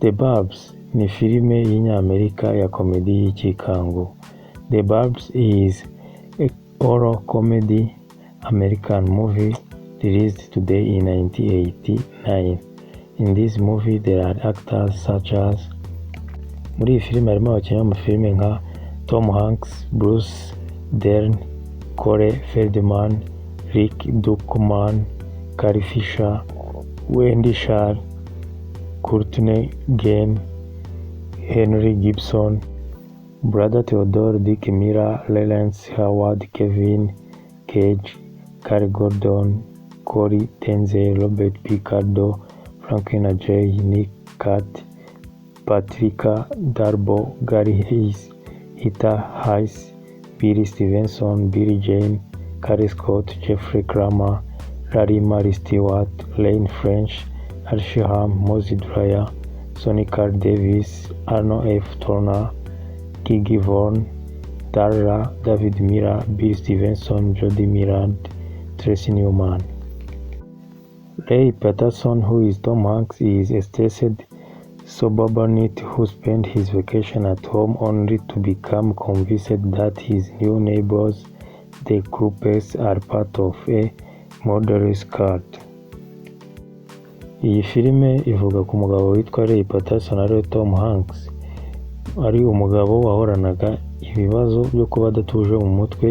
The Burbs ni filime y'inyamerika ya komedi y'ikikango. The Burbs is a horror comedy American movie released today in 1989. In this movie there are actors such as, muri iyi filime harimo abakinnyi b'amafilime nka TomHanks, Bruce Dern, Corey Feldman, Rick Ducommun, Carrie Fisher, Wendy Schaal, Courtney Gain, Henry Gibson, Brother Theodore, Dick Miller, Lawrence Howard, Kevin Cage, Carey Gordon, Corey Tenzel, Robert Picardo, Franklin J. Nick Cat, Patricia Darbo, Gary Hayes, Heather Hayes, Billy Stevenson, Billy Jane, Carey Scott, Jeffrey Kramer, Larry Mary Stewart, Lane French, Archie Ham, Mosey Dwyer, Sonny Carl Davis, Arno F. Turner, Gigi Vaughn, Dara, David Miller, Bill Stevenson, Jody Mirand, Tracy Newman. Ray Patterson, who is Tom Hanks, is a stressed suburbanite who spent his vacation at home only to become convinced that his new neighbors, the Klopeks, are part of a murderous cult. Iyi filime ivuga ku mugabo witwa Ray Patterson ariwe Tom Hanks, ari umugabo wahoranaga ibibazo byo kuba adatuje mu mutwe.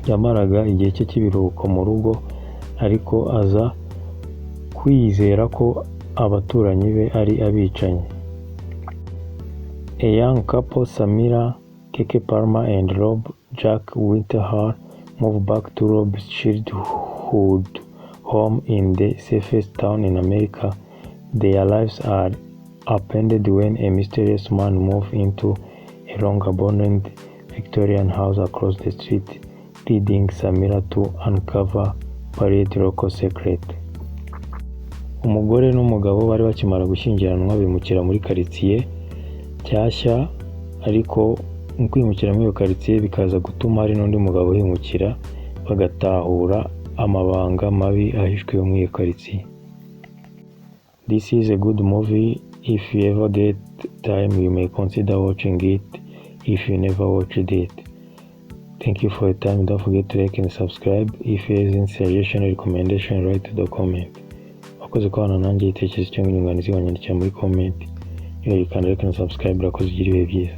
Yamaraga igihe cye cy'ibiruhuko mu rugo, ariko aza kwizera ko abaturanyi be ari abicanyi. A young couple, Samira Keke Palmer and Rob Jack Winterhall, move back to Rob's childhood home in the safest town in America. Their lives are upended when a mysterious man moves into a long-abandoned Victorian house across the street, leading Samira to uncover buried local secret. Umugore n'umugabo bari bakimara gushyingiranwa bimukira muri quartier cyashya, ariko mu kwimukira muri iyo quartier bikaza gutuma hari n'undi mugabo uhimukira, bagatahura amabanga mabi ahishwe muri iyo quartier. This is a good movie. If you ever get time, you may consider watching it if you never watched it. Thank you for your time. Don't forget to like and subscribe. If you have any suggestion or recommendation, write to the comment. Wakoze kubana nanjye, itekerezo cyangwa inyunganizi wanyandikira muri comment. You can like and subscribe. Urakoze, ugire ibihe byiza.